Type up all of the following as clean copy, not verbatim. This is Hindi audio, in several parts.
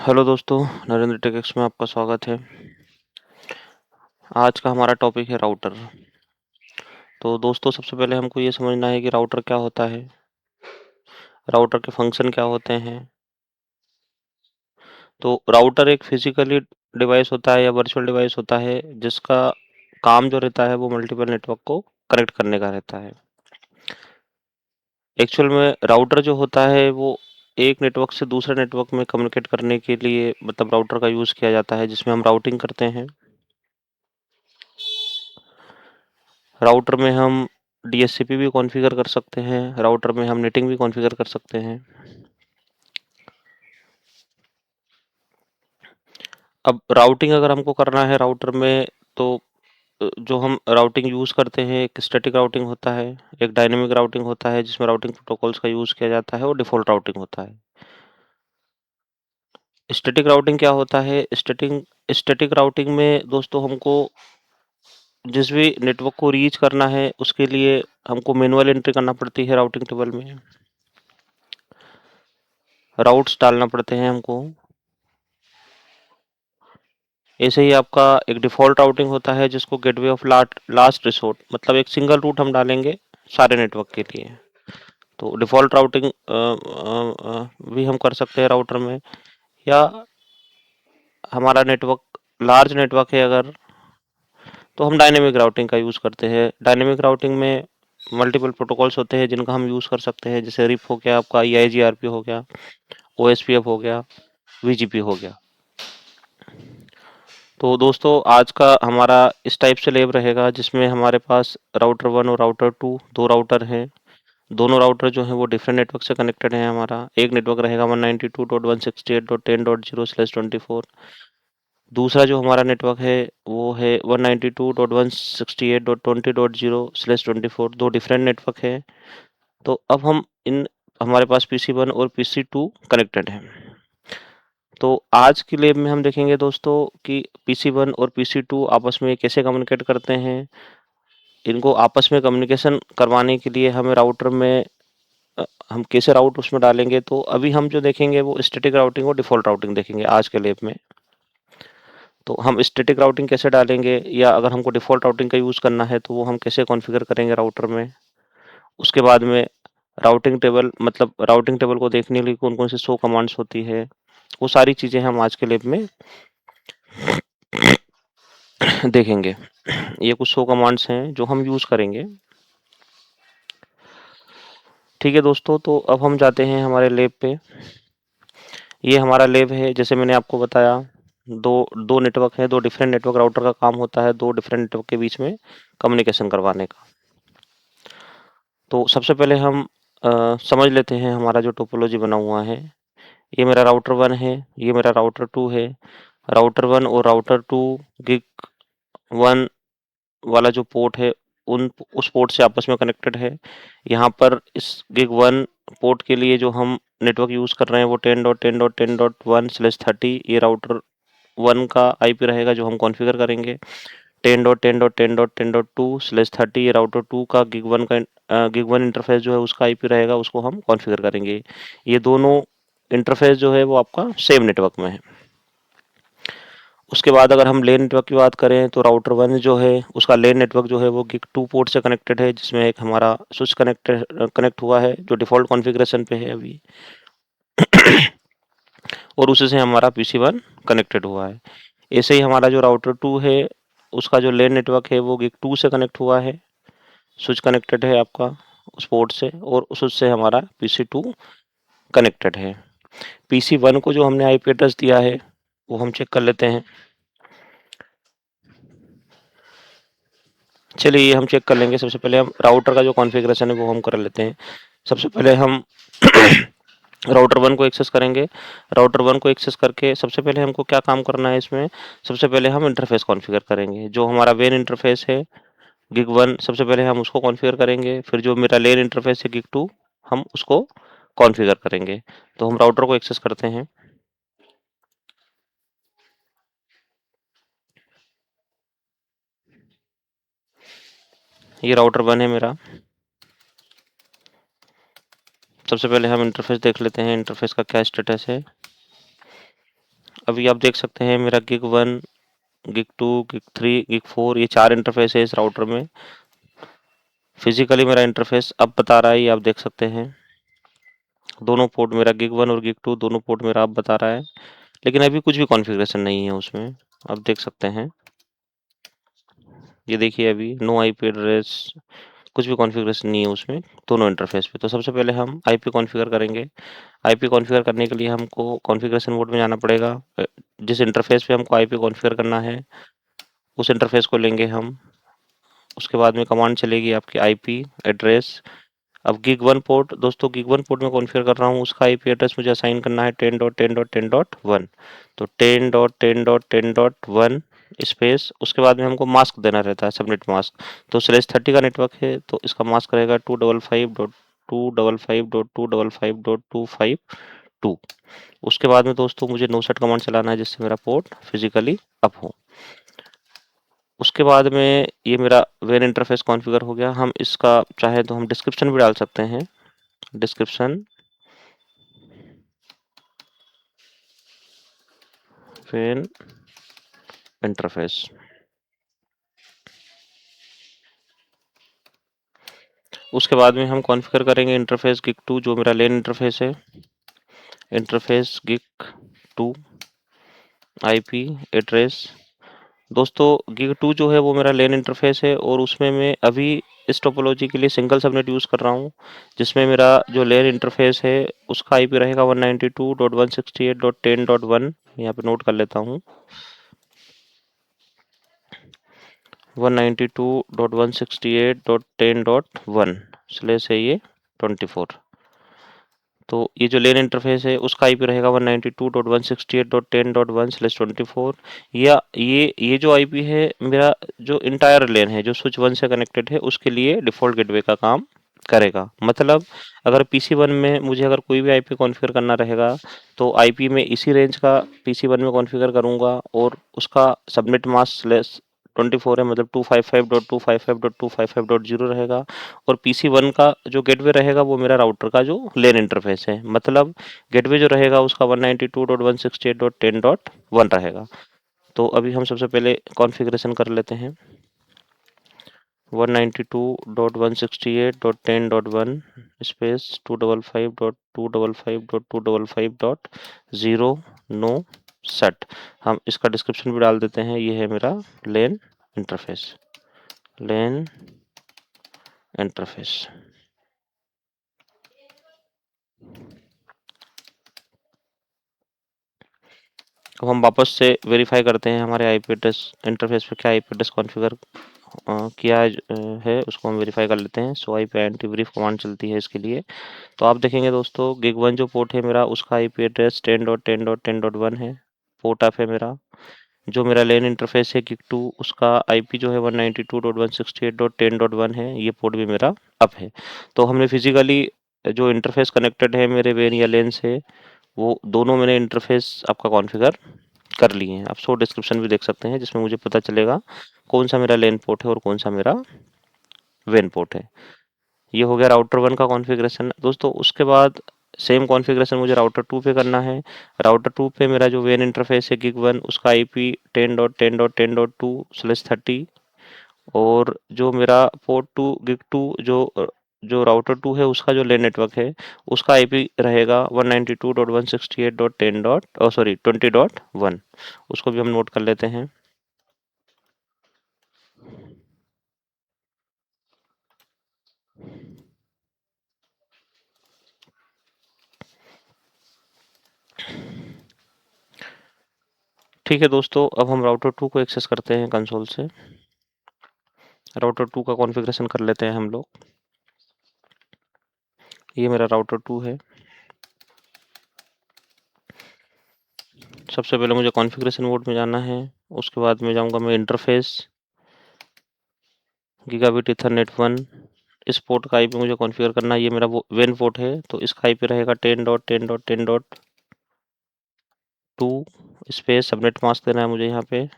हेलो दोस्तों, नरेंद्र टेकेक्स में आपका स्वागत है। आज का हमारा टॉपिक है राउटर। तो दोस्तों, सबसे पहले हमको ये समझना है कि राउटर क्या होता है, राउटर के फंक्शन क्या होते हैं। तो राउटर एक फिजिकली डिवाइस होता है या वर्चुअल डिवाइस होता है जिसका काम जो रहता है वो मल्टीपल नेटवर्क को कनेक्ट करने का रहता है। एक्चुअल में राउटर जो होता है वो एक नेटवर्क से दूसरे नेटवर्क में कम्युनिकेट करने के लिए मतलब राउटर का यूज़ किया जाता है, जिसमें हम राउटिंग करते हैं। राउटर में हम डीएचसीपी भी कॉन्फ़िगर कर सकते हैं, राउटर में हम नेटिंग भी कॉन्फ़िगर कर सकते हैं। अब राउटिंग अगर हमको करना है राउटर में, तो जो हम राउटिंग यूज़ करते हैं, एक स्टैटिक राउटिंग होता है, एक डायनेमिक राउटिंग होता है जिसमें राउटिंग प्रोटोकॉल्स का यूज़ किया जाता है, और डिफ़ॉल्ट राउटिंग होता है। स्टैटिक राउटिंग क्या होता है? स्टैटिक राउटिंग में दोस्तों हमको जिस भी नेटवर्क को रीच करना है उसके लिए हमको मैनुअल एंट्री करना पड़ती है राउटिंग टेबल में। राउट्स डालना पड़ते हैं हमको। ऐसे ही आपका एक डिफ़ॉल्ट राउटिंग होता है जिसको गेटवे ऑफ लास्ट रिसोर्ट, मतलब एक सिंगल रूट हम डालेंगे सारे नेटवर्क के लिए। तो डिफ़ॉल्ट राउटिंग भी हम कर सकते हैं राउटर में, या हमारा नेटवर्क लार्ज नेटवर्क है अगर, तो हम डायनेमिक राउटिंग का यूज़ करते हैं। डायनेमिक राउटिंग में मल्टीपल प्रोटोकॉल्स होते हैं जिनका हम यूज़ कर सकते हैं, जैसे रिप हो गया आपका, ईआईजीआरपी हो गया, ओएसपीएफ हो गया, वीजीपी हो गया। तो दोस्तों, आज का हमारा इस टाइप से लैब रहेगा जिसमें हमारे पास राउटर 1 और राउटर 2 दो राउटर हैं। दोनों राउटर जो हैं वो डिफरेंट नेटवर्क से कनेक्टेड हैं हमारा। एक नेटवर्क रहेगा 192.168.10.0/24। दूसरा जो हमारा नेटवर्क है वो है 192.168.20.0/24। दो डिफरेंट नेटवर्क है। तो अब हम इन हमारे पास पीसी 1 और पीसी 2 कनेक्टेड हैं। तो आज की लैब में हम देखेंगे दोस्तों कि पीसी 1 और पीसी 2 आपस में कैसे कम्युनिकेट करते हैं। इनको आपस में कम्युनिकेशन करवाने के लिए हमें राउटर में हम कैसे राउट उसमें डालेंगे। तो अभी हम जो देखेंगे वो स्टैटिक राउटिंग और डिफ़ॉल्ट राउटिंग देखेंगे आज के लैब में। तो हम स्टैटिक राउटिंग कैसे डालेंगे, या अगर हमको डिफ़ॉल्ट राउटिंग का यूज़ करना है तो वो हम कैसे कॉन्फ़िगर करेंगे राउटर में। उसके बाद में राउटिंग टेबल को देखने के लिए कौन-कौन सी शो कमांड्स होती है, वो सारी चीज़ें हम आज के लैब में देखेंगे। ये कुछ शो कमांड्स हैं जो हम यूज़ करेंगे। ठीक है दोस्तों, तो अब हम जाते हैं हमारे लैब पे। ये हमारा लैब है, जैसे मैंने आपको बताया, दो दो नेटवर्क हैं, दो डिफरेंट नेटवर्क। राउटर का काम होता है दो डिफरेंट नेटवर्क के बीच में कम्युनिकेशन करवाने का। तो सबसे पहले हम समझ लेते हैं हमारा जो टोपोलॉजी बना हुआ है। ये मेरा राउटर 1 है, ये मेरा राउटर 2 है। राउटर 1 और राउटर 2 गिग 1 वाला जो पोर्ट है उन उस पोर्ट से आपस में कनेक्टेड है। यहाँ पर इस गिग 1 पोर्ट के लिए जो हम नेटवर्क यूज़ कर रहे हैं वो 10.10.10.1/30, ये राउटर 1 का आईपी रहेगा जो हम कॉन्फ़िगर करेंगे। 10.10.10.10.2/30, ये राउटर 2 का गिग 1 इंटरफ़ेस जो है उसका आईपी रहेगा, उसको हम कॉन्फ़िगर करेंगे। ये दोनों इंटरफ़ेस जो है वो आपका सेम नेटवर्क में है। उसके बाद अगर हम लेन नेटवर्क की बात करें तो राउटर 1 जो है उसका लेन नेटवर्क जो है वो गिग 2 पोर्ट से कनेक्टेड है, जिसमें एक हमारा स्विच कनेक्ट हुआ है जो डिफ़ॉल्ट कॉन्फ़िगरेशन पे है अभी। और उसी से हमारा पीसी 1 कनेक्टेड हुआ है। ऐसे ही हमारा जो राउटर 2 है उसका जो लेन नेटवर्क है वो गिग 2 से कनेक्ट हुआ है, स्विच कनेक्टेड है आपका उस पोर्ट से, और उस स्विच से हमारा पीसी 2 कनेक्टेड है। पीसी 1 को जो हमने आईपी एड्रेस दिया है वो हम चेक कर लेते हैं। चलिए ये हम चेक कर लेंगे। सबसे पहले हम राउटर का जो कॉन्फ़िगरेशन है वो हम कर लेते हैं। सबसे पहले हम राउटर 1 को एक्सेस करेंगे। राउटर 1 को एक्सेस करके सबसे पहले हमको क्या काम करना है इसमें, सबसे पहले हम इंटरफ़ेस कॉन्फ़िगर करेंगे। जो हमारा वेन इंटरफ़ेस है गिग 1, सबसे पहले हम उसको कॉन्फ़िगर करेंगे। फिर जो मेरा लेन इंटरफ़ेस है गिग 2, हम उसको कॉन्फ़िगर करेंगे। तो हम राउटर को एक्सेस करते हैं। ये राउटर 1 है मेरा। सबसे पहले हम इंटरफ़ेस देख लेते हैं, इंटरफ़ेस का क्या स्टेटस है। अभी आप देख सकते हैं मेरा गिग 1, गिग 2, गिग 3, गिग 4 ये 4 इंटरफ़ेस है इस राउटर में। फिज़िकली मेरा इंटरफ़ेस अब बता रहा है, ये आप देख सकते हैं। दोनों पोर्ट मेरा गिग 1 और गिग 2 दोनों पोर्ट मेरा अब बता रहा है। लेकिन अभी कुछ भी कॉन्फ़िगरेशन नहीं है उसमें, आप देख सकते हैं। ये देखिए अभी नो आईपी एड्रेस, कुछ भी कॉन्फ़िगरेशन नहीं है उसमें, दोनों इंटरफ़ेस पे। तो सबसे पहले हम आईपी कॉन्फ़िगर करेंगे। आईपी कॉन्फ़िगर करने के लिए हमको कॉन्फ़िगरेशन मोड में जाना पड़ेगा। जिस इंटरफ़ेस पे हमको आईपी कॉन्फ़िगर करना है, उस इंटरफ़ेस को लेंगे हम। उसके बाद में कमांड चलेगी आपकी आईपी एड्रेस। अब गिग 1 पोर्ट, दोस्तों गिग 1 पोर्ट में कॉन्फ़िगर कर रहा हूँ, उसका आईपी एड्रेस मुझे असाइन करना है 10.10.10.1। तो 10.10.10.1 स्पेस, उसके बाद में हमको मास्क देना रहता है, सबनेट मास्क। तो /30 का नेटवर्क है, तो इसका मास्क रहेगा 255.255.255.252। उसके बाद में दोस्तों मुझे नो सेट कमांड चलाना है, जिससे मेरा पोर्ट फिजिकली अप हो। उसके बाद में ये मेरा वेन इंटरफेस कॉन्फ़िगर हो गया। हम इसका चाहे तो हम डिस्क्रिप्शन भी डाल सकते हैं। Description when interface. उसके बाद में हम कॉन्फ़िगर करेंगे इंटरफेस गिग 2 जो मेरा लेन इंटरफेस है। Interface gig 2 IP address. दोस्तों गिग 2 जो है वो मेरा लेन इंटरफेस है और उसमें मैं अभी इस टोपोलॉजी के लिए सिंगल सबनेट यूज़ कर रहा हूँ, जिसमें मेरा जो लेन इंटरफेस है उसका आईपी रहेगा 192.168.10.1। यहाँ पे नोट कर लेता हूँ, 192.168.10.1 स्लैश है ये 24। तो ये जो लेन इंटरफेस है उसका आईपी रहेगा 192.168.10.1/24। या ये जो आईपी है मेरा जो इंटायर लेन है जो स्विच 1 से कनेक्टेड है उसके लिए डिफ़ॉल्ट गेटवे का काम करेगा। मतलब अगर पीसी 1 में मुझे अगर कोई भी आईपी कॉन्फ़िगर करना रहेगा, तो आईपी में इसी रेंज का पीसी 1 में कॉन्फ़िगर करूँगा और उसका सबनेट मास्क स्लैश 24 है, मतलब 255.255.255.0 रहेगा। और पीसी 1 का जो गेटवे रहेगा वो मेरा राउटर का जो लेन इंटरफेस है, मतलब गेटवे जो रहेगा उसका 192.168.10.1 रहेगा। तो अभी हम सबसे पहले कॉन्फ़िगरेशन कर लेते हैं। 192.168.10.1 स्पेस 255.255.255.0 नो सेट। हम इसका डिस्क्रिप्शन भी डाल देते हैं। ये है मेरा लेन इंटरफेस, लेन इंटरफेस। अब हम वापस से वेरीफाई करते हैं हमारे आईपी एड्रेस इंटरफेस पे क्या आईपी एड्रेस कॉन्फ़िगर किया है, उसको हम वेरीफाई कर लेते हैं। सो आईपी एंटी ब्रीफ कमांड चलती है इसके लिए। तो आप देखेंगे दोस्तों गिग 1 जो पोर्ट है मेरा उसका आईपी एड्रेस 10.10.10.1 है, पोर्ट अप है मेरा। जो मेरा लेन इंटरफेस है गिग 2 उसका आईपी जो है 192.168.10.1 है, ये पोर्ट भी मेरा अप है। तो हमने फिजिकली जो इंटरफेस कनेक्टेड है मेरे वेन या लेन से, वो दोनों मैंने इंटरफेस आपका कॉन्फ़िगर कर लिए हैं। आप शो डिस्क्रिप्शन भी देख सकते हैं जिसमें मुझे पता चलेगा कौन सा मेरा लेन पोर्ट है और कौन सा मेरा वेन पोर्ट है। ये हो गया राउटर 1 का कॉन्फ़िगरेशन। दोस्तों उसके बाद सेम कॉन्फ़िगरेशन मुझे राउटर 2 पे करना है। राउटर 2 पे मेरा जो वेन इंटरफेस है गिग 1 उसका आईपी 10.10.10.2/30। और जो मेरा पोर्ट 2 गिग 2 जो राउटर 2 है उसका जो लेन नेटवर्क है उसका आईपी रहेगा 192.168.10 डॉट सॉरी 20.1। उसको भी हम नोट कर लेते हैं। ठीक है दोस्तों, अब हम राउटर 2 को एक्सेस करते हैं कंसोल से। राउटर 2 का कॉन्फ़िगरेशन कर लेते हैं हम लोग। ये मेरा राउटर 2 है। सबसे पहले मुझे कॉन्फ़िगरेशन मोड में जाना है, उसके बाद में जाऊँगा मैं इंटरफ़ेस, गीगाबिट ईथरनेट 1। इस पोर्ट का आईपी मुझे कॉन्फ़िगर करना है, ये मेरा वो वेन पोर्ट है, तो इसका आईपी रहेगा 10.10.10.2 स्पेस सबनेट मास्क देना है मुझे यहाँ पे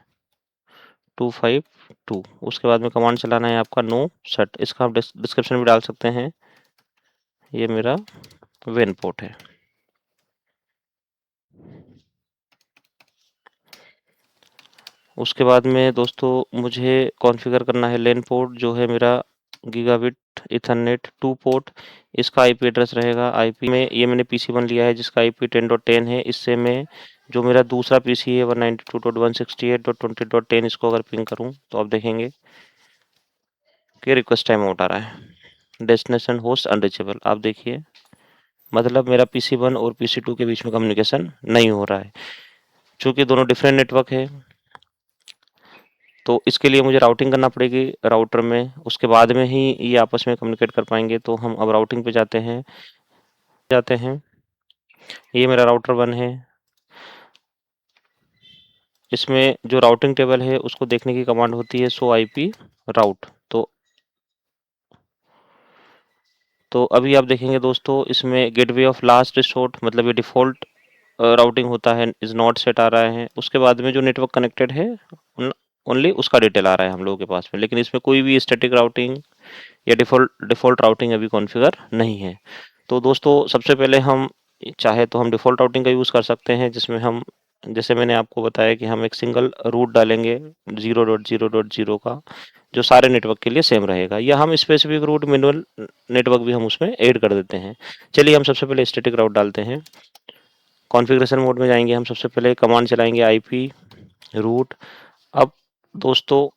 252। उसके बाद में कमांड चलाना है आपका नो सेट। इसका आप डिस्क्रिप्शन भी डाल सकते हैं। ये मेरा वेन पोर्ट है। उसके बाद में दोस्तों मुझे कॉन्फ़िगर करना है लैन पोर्ट जो है मेरा गीगाबिट ईथरनेट 2 पोर्ट। इसका आईपी एड्रेस रहेगा आईपी में ये मैंने पीसी1 लिया है जिसका आईपी 10.10 है। इससे मैं जो मेरा दूसरा पीसी है 192.168.20.10 इसको अगर पिंग करूं तो आप देखेंगे कि रिक्वेस्ट टाइम आउट आ रहा है, डेस्टिनेशन होस्ट अनरीचेबल। आप देखिए मतलब मेरा पीसी1 और पीसी2 के बीच में कम्युनिकेशन नहीं हो रहा है। चूंकि दोनों डिफरेंट नेटवर्क है तो इसके लिए मुझे राउटिंग करना पड़ेगी राउटर में, उसके बाद में ही ये आपस में कम्युनिकेट कर पाएंगे। तो हम अब राउटिंग पे जाते हैं। ये मेरा राउटर 1 है। इसमें जो राउटिंग टेबल है उसको देखने की कमांड होती है शो आईपी राउट। तो अभी आप देखेंगे दोस्तों इसमें गेटवे ऑफ लास्ट रिसोर्ट मतलब ये डिफ़ॉल्ट राउटिंग होता है इज़ नॉट सेट आ रहा है। उसके बाद में जो नेटवर्क कनेक्टेड है ओनली उसका डिटेल आ रहा है हम लोगों के पास में, लेकिन इसमें कोई भी स्टैटिक राउटिंग या डिफ़ॉल्ट राउटिंग अभी कॉन्फ़िगर नहीं है। तो दोस्तों सबसे पहले हम चाहे तो हम डिफ़ॉल्ट राउटिंग का यूज़ कर सकते हैं जिसमें हम जैसे मैंने आपको बताया कि हम एक सिंगल रूट डालेंगे 0.0.0 का जो सारे नेटवर्क के लिए सेम रहेगा, या हम स्पेसिफिक रूट मैनुअल नेटवर्क भी हम उसमें ऐड कर देते हैं। चलिए हम सबसे पहले स्टैटिक राउट डालते हैं। कॉन्फ़िगरेशन मोड में जाएंगे, हम सबसे पहले कमांड चलाएंगे आईपी रूट। अब दोस्तों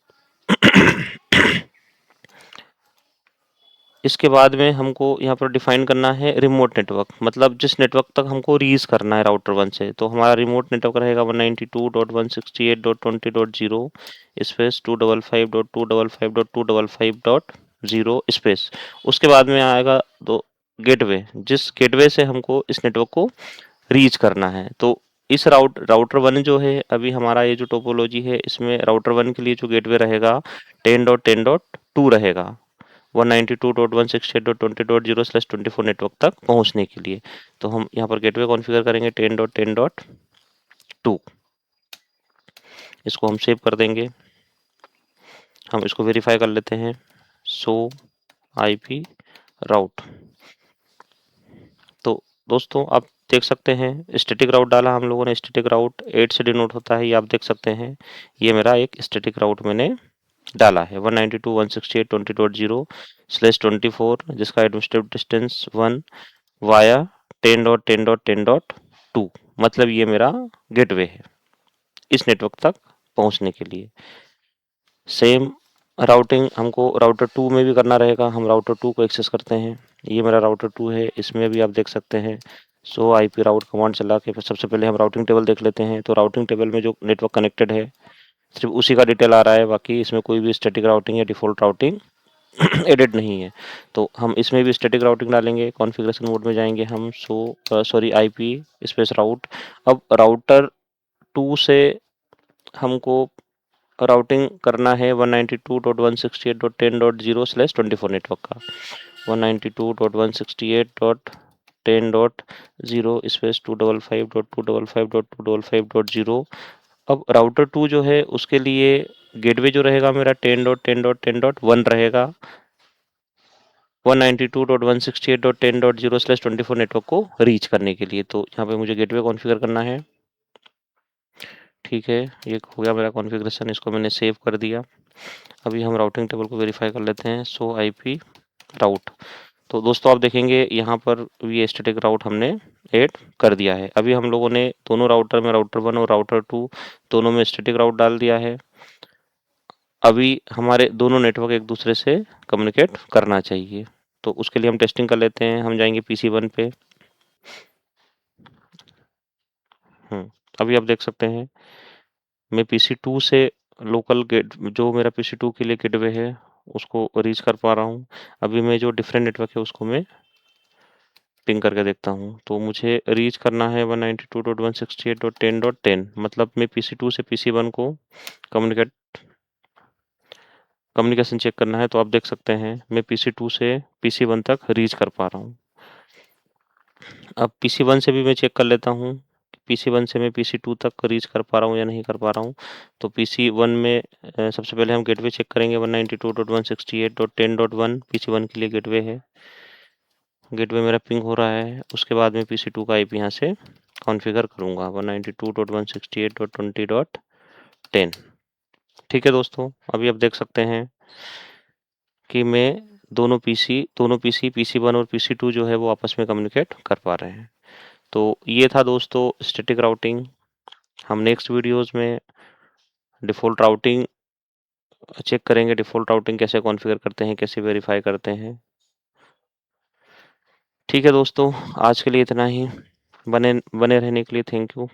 इसके बाद में हमको यहाँ पर डिफाइन करना है रिमोट नेटवर्क, मतलब जिस नेटवर्क तक हमको रीच करना है राउटर 1 से। तो हमारा रिमोट नेटवर्क रहेगा 192.168.20.0 स्पेस 255.255.255.0 स्पेस। उसके बाद में आएगा दो गेटवे, जिस गेटवे से हमको इस नेटवर्क को रीच करना है। तो इस राउटर 1 जो है अभी हमारा ये जो टोपोलॉजी है इसमें राउटर 1 के लिए जो गेटवे रहेगा 10.10.2 रहेगा 192.168.20.0/24 नेटवर्क तक पहुंचने के लिए। तो हम यहाँ पर गेटवे कॉन्फ़िगर करेंगे 10.10.2। इसको हम सेव कर देंगे। हम इसको वेरीफाई कर लेते हैं शो आईपी राउट। तो दोस्तों आप देख सकते हैं स्टैटिक राउट डाला हम लोगों ने, स्टैटिक राउट 8 से डिनोट होता है, ये आप देख सकते हैं। ये मेरा एक स्टैटिक राउट मैंने डाला है 192.168.20.0/24 जिसका एडमिनिस्ट्रेटिव डिस्टेंस 1 वाया 10.10.10.2 मतलब ये मेरा गेटवे है इस नेटवर्क तक पहुंचने के लिए। सेम राउटिंग हमको राउटर 2 में भी करना रहेगा। हम राउटर 2 को एक्सेस करते हैं। ये मेरा राउटर 2 है, इसमें भी आप देख सकते हैं सो आईपी राउट कमांड चला के सबसे पहले हम राउटिंग टेबल देख लेते हैं। तो राउटिंग टेबल में जो नेटवर्क कनेक्टेड है सिर्फ उसी का डिटेल आ रहा है, बाकी इसमें कोई भी स्टैटिक राउटिंग या डिफ़ॉल्ट राउटिंग एडिट नहीं है। तो हम इसमें भी स्टैटिक राउटिंग डालेंगे। कॉन्फ़िगरेशन मोड में जाएंगे हम आईपी स्पेस राउट। अब राउटर 2 से हमको राउटिंग करना है 192.168.10.0/24 नेटवर्क का 192.168.10.0 स्पेस 255.255.255.0। अब राउटर 2 जो है उसके लिए गेटवे जो रहेगा मेरा 10.10.10.1 रहेगा 192.168.10.0/24 नेटवर्क को रीच करने के लिए। तो यहाँ पे मुझे गेटवे कॉन्फ़िगर करना है। ठीक है, ये हो गया मेरा कॉन्फ़िगरेशन, इसको मैंने सेव कर दिया। अभी हम राउटिंग टेबल को वेरीफाई कर लेते हैं सो आईपी राउट। तो दोस्तों आप देखेंगे यहाँ पर ये स्टैटिक राउट हमने ऐड कर दिया है। अभी हम लोगों ने दोनों राउटर में राउटर 1 और राउटर 2 दोनों में स्टैटिक राउट डाल दिया है। अभी हमारे दोनों नेटवर्क एक दूसरे से कम्युनिकेट करना चाहिए। तो उसके लिए हम टेस्टिंग कर लेते हैं। हम जाएंगे पीसी1 पे। अभी आप देख सकते हैं मैं पीसी2 से लोकल गेट जो मेरा पीसी2 के लिए गेटवे है उसको रीच कर पा रहा हूँ। अभी मैं जो डिफरेंट नेटवर्क है उसको मैं पिंग करके देखता हूँ। तो मुझे रीच करना है 192.168.10.10 मतलब मैं पीसी2 से पीसी1 को कम्युनिकेशन चेक करना है। तो आप देख सकते हैं मैं पीसी2 से पीसी1 तक रीच कर पा रहा हूँ। अब पीसी1 से भी मैं चेक कर लेता हूँ पीसी1 से मैं पीसी2 तक रीच कर पा रहा हूँ या नहीं कर पा रहा हूँ। तो पीसी1 में सबसे पहले हम गेटवे चेक करेंगे 192.168.10.1 पीसी1 के लिए गेटवे है। गेटवे मेरा पिंग हो रहा है। उसके बाद में पीसी2 का आईपी यहाँ से कॉन्फ़िगर करूँगा 192.168.20.10। ठीक है दोस्तों, अभी आप देख सकते हैं कि मैं दोनों पीसी पीसी 1 और पीसी 2 जो है वो आपस में कम्युनिकेट कर पा रहे हैं। तो ये था दोस्तों स्टैटिक राउटिंग। हम नेक्स्ट वीडियोज़ में डिफ़ॉल्ट राउटिंग चेक करेंगे, डिफ़ॉल्ट राउटिंग कैसे कॉन्फ़िगर करते हैं, कैसे वेरीफ़ाई करते हैं। ठीक है दोस्तों, आज के लिए इतना ही। बने बने रहने के लिए थैंक यू।